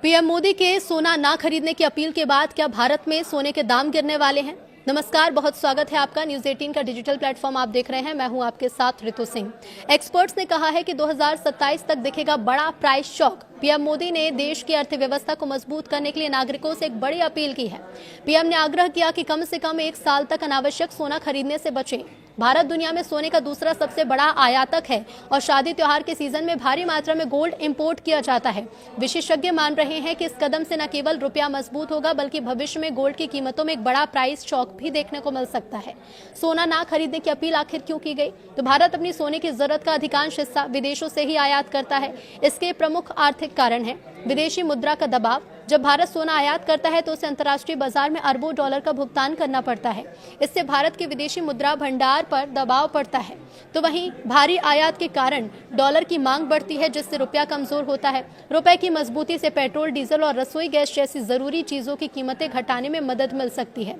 PM Modi के सोना ना खरीदने की अपील के बाद क्या भारत में सोने के दाम गिरने वाले हैं? नमस्कार, बहुत स्वागत है आपका। न्यूज 18 का डिजिटल प्लेटफॉर्म आप देख रहे हैं। मैं हूं आपके साथ ऋतु सिंह। एक्सपर्ट्स ने कहा है कि 2027 तक दिखेगा बड़ा प्राइस शॉक। पीएम मोदी ने देश की अर्थव्यवस्था को मजबूत करने के लिए नागरिकों से एक बड़ी अपील की है। पीएम ने आग्रह किया कि कम से कम 1 साल तक अनावश्यक सोना खरीदने से बचें। भारत दुनिया में सोने का दूसरा सबसे बड़ा आयातक है और शादी त्योहार के सीजन में भारी मात्रा में गोल्ड इंपोर्ट किया जाता है। विशेषज्ञ मान रहे हैं कि इस कदम से न केवल रुपया मजबूत होगा बल्कि भविष्य में गोल्ड की कीमतों में एक बड़ा प्राइस शॉक भी देखने को मिल सकता है। सोना ना खरीदने की अपील आखिर क्यों की गई? तो भारत अपनी सोने की जरूरत का अधिकांश हिस्सा विदेशों से ही आयात करता है। इसके प्रमुख आर्थिक कारण है विदेशी मुद्रा का दबाव। जब भारत सोना आयात करता है तो उसे अंतर्राष्ट्रीय बाजार में अरबों डॉलर का भुगतान करना पड़ता है। इससे भारत के विदेशी मुद्रा भंडार पर दबाव पड़ता है। तो वहीं भारी आयात के कारण डॉलर की मांग बढ़ती है, जिससे रुपया कमजोर होता है। रुपए की मजबूती से पेट्रोल, डीजल और रसोई गैस जैसी जरूरी चीजों की कीमतें घटाने में मदद मिल सकती है।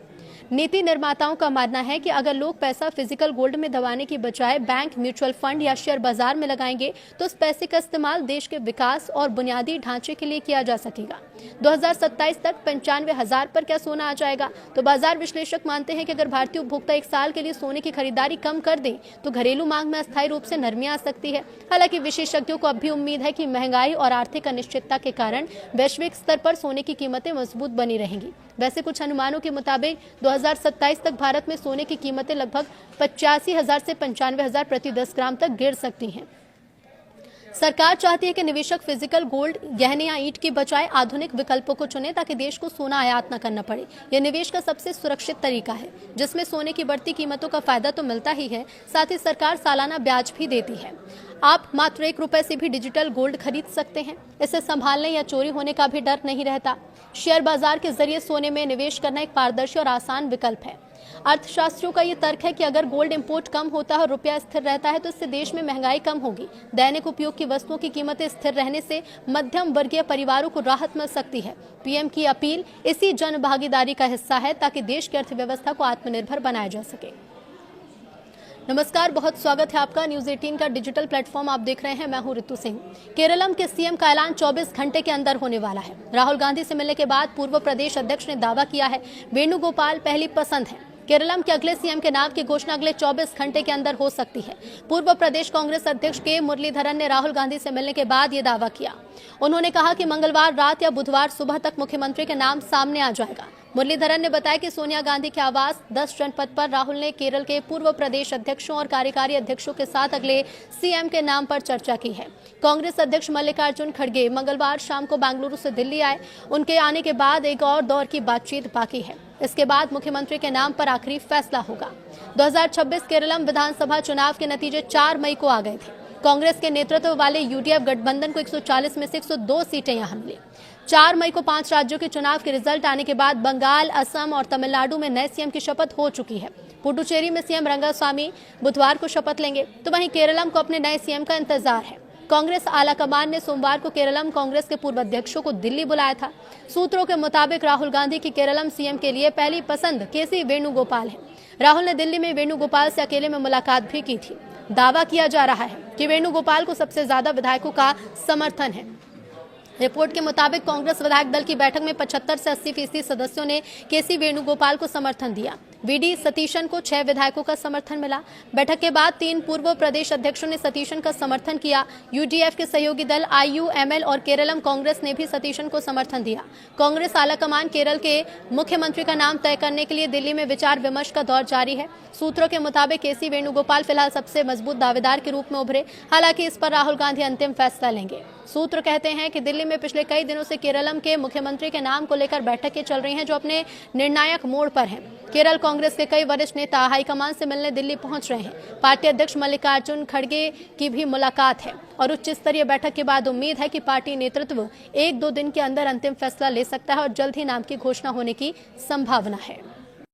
नीति निर्माताओं का मानना है कि अगर लोग पैसा फिजिकल गोल्ड में दबाने की बजाय बैंक, म्यूचुअल फंड या शेयर बाजार में लगाएंगे तो उस पैसे का इस्तेमाल देश के विकास और बुनियादी ढांचे के लिए किया जा सकेगा। 2027 तक 95,000 पर क्या सोना आ जाएगा? तो बाजार विश्लेषक मानते हैं कि अगर भारतीय उपभोक्ता 1 साल के लिए सोने की खरीदारी कम कर दे तो घरेलू मांग में अस्थायी रूप से नरमी आ सकती है। हालांकि विशेषज्ञों को अब भी उम्मीद है कि महंगाई और आर्थिक अनिश्चितता के कारण वैश्विक स्तर पर सोने की कीमतें मजबूत बनी रहेंगी। वैसे कुछ अनुमानों के मुताबिक 2027 तक भारत में सोने की कीमतें लगभग 85,000 से 95,000 प्रति 10 ग्राम तक गिर सकती हैं। सरकार चाहती है कि निवेशक फिजिकल गोल्ड, गहने या ईंट की बजाय आधुनिक विकल्पों को चुने ताकि देश को सोना आयात न करना पड़े। यह निवेश का सबसे सुरक्षित तरीका है, जिसमें सोने की बढ़ती कीमतों का फायदा तो मिलता ही है, साथ ही सरकार सालाना ब्याज भी देती है। आप मात्र 1 रुपए से भी डिजिटल गोल्ड खरीद सकते हैं। इसे संभालने या चोरी होने का भी डर नहीं रहता। शेयर बाजार के जरिए सोने में निवेश करना एक पारदर्शी और आसान विकल्प है। अर्थशास्त्रियों का ये तर्क है कि अगर गोल्ड इंपोर्ट कम होता है और रुपया स्थिर रहता है तो इससे देश में महंगाई कम होगी। दैनिक उपयोग की वस्तुओं की कीमतें स्थिर रहने से मध्यम वर्गीय परिवारों को राहत मिल सकती है। पीएम की अपील इसी जन भागीदारी का हिस्सा है ताकि देश की अर्थव्यवस्था को आत्मनिर्भर बनाया जा सके। नमस्कार, बहुत स्वागत है आपका। न्यूज 18 का डिजिटल प्लेटफॉर्म आप देख रहे हैं। मैं हूं ऋतु सिंह। केरलम के सीएम का ऐलान 24 घंटे के अंदर होने वाला है। राहुल गांधी से मिलने के बाद पूर्व प्रदेश अध्यक्ष ने दावा किया है वेणुगोपाल पहली पसंद है। केरलम के अगले सीएम के नाम की घोषणा अगले 24 घंटे के अंदर हो सकती है। पूर्व प्रदेश कांग्रेस अध्यक्ष के मुरलीधरन ने राहुल गांधी से मिलने के बाद ये दावा किया। उन्होंने कहा कि मंगलवार रात या बुधवार सुबह तक मुख्यमंत्री के नाम सामने आ जाएगा। मुरलीधरन ने बताया कि सोनिया गांधी के आवास 10 जनपद पर राहुल ने केरल के पूर्व प्रदेश अध्यक्षों और कार्यकारी अध्यक्षों के साथ अगले सीएम के नाम पर चर्चा की है। कांग्रेस अध्यक्ष मल्लिकार्जुन खड़गे मंगलवार शाम को बेंगलुरु से दिल्ली आए। उनके आने के बाद एक और दौर की बातचीत बाकी है। इसके बाद मुख्यमंत्री के नाम पर आखिरी फैसला होगा। 2026 केरलम विधानसभा चुनाव के नतीजे 4 मई को आ गए थे। कांग्रेस के नेतृत्व वाले यूडीएफ गठबंधन को 140 में से 102 सीटें यहां मिली। 4 मई को 5 राज्यों के चुनाव के रिजल्ट आने के बाद बंगाल, असम और तमिलनाडु में नए सीएम की शपथ हो चुकी है। पुडुचेरी में सीएम रंगास्वामी बुधवार को शपथ लेंगे, तो वहीं केरलम को अपने नए सीएम का इंतजार है। कांग्रेस आलाकमान ने सोमवार को केरलम कांग्रेस के पूर्व अध्यक्षों को दिल्ली बुलाया था। सूत्रों के मुताबिक राहुल गांधी की केरलम सीएम के लिए पहली पसंद केसी वेणुगोपाल है। राहुल ने दिल्ली में वेणुगोपाल से अकेले में मुलाकात भी की थी। दावा किया जा रहा है कि वेणुगोपाल को सबसे ज्यादा विधायकों का समर्थन है। रिपोर्ट के मुताबिक कांग्रेस विधायक दल की बैठक में 75 से 80% सदस्यों ने केसी वेणुगोपाल को समर्थन दिया। वीडी सतीशन को 6 विधायकों का समर्थन मिला। बैठक के बाद 3 पूर्व प्रदेश अध्यक्षों ने सतीशन का समर्थन किया। यूडीएफ के सहयोगी दल आईयूएमएल और केरलम कांग्रेस ने भी सतीशन को समर्थन दिया। कांग्रेस आलाकमान केरल के मुख्यमंत्री का नाम तय करने के लिए दिल्ली में विचार विमर्श का दौर जारी है। सूत्रों के मुताबिक केसी वेणुगोपाल फिलहाल सबसे मजबूत दावेदार के रूप में उभरे। हालांकि इस पर राहुल गांधी अंतिम फैसला लेंगे। सूत्र कहते हैं कि दिल्ली में पिछले कई दिनों से केरलम के मुख्यमंत्री के नाम को लेकर बैठकें चल रही हैं, जो अपने निर्णायक मोड़ पर हैं। केरल कांग्रेस के कई वरिष्ठ नेता हाईकमान से मिलने दिल्ली पहुंच रहे हैं। पार्टी अध्यक्ष मल्लिकार्जुन खड़गे की भी मुलाकात है और उच्च स्तरीय बैठक के बाद उम्मीद है कि पार्टी नेतृत्व 1-2 दिन के अंदर अंतिम फैसला ले सकता है और जल्द ही नाम की घोषणा होने की संभावना है।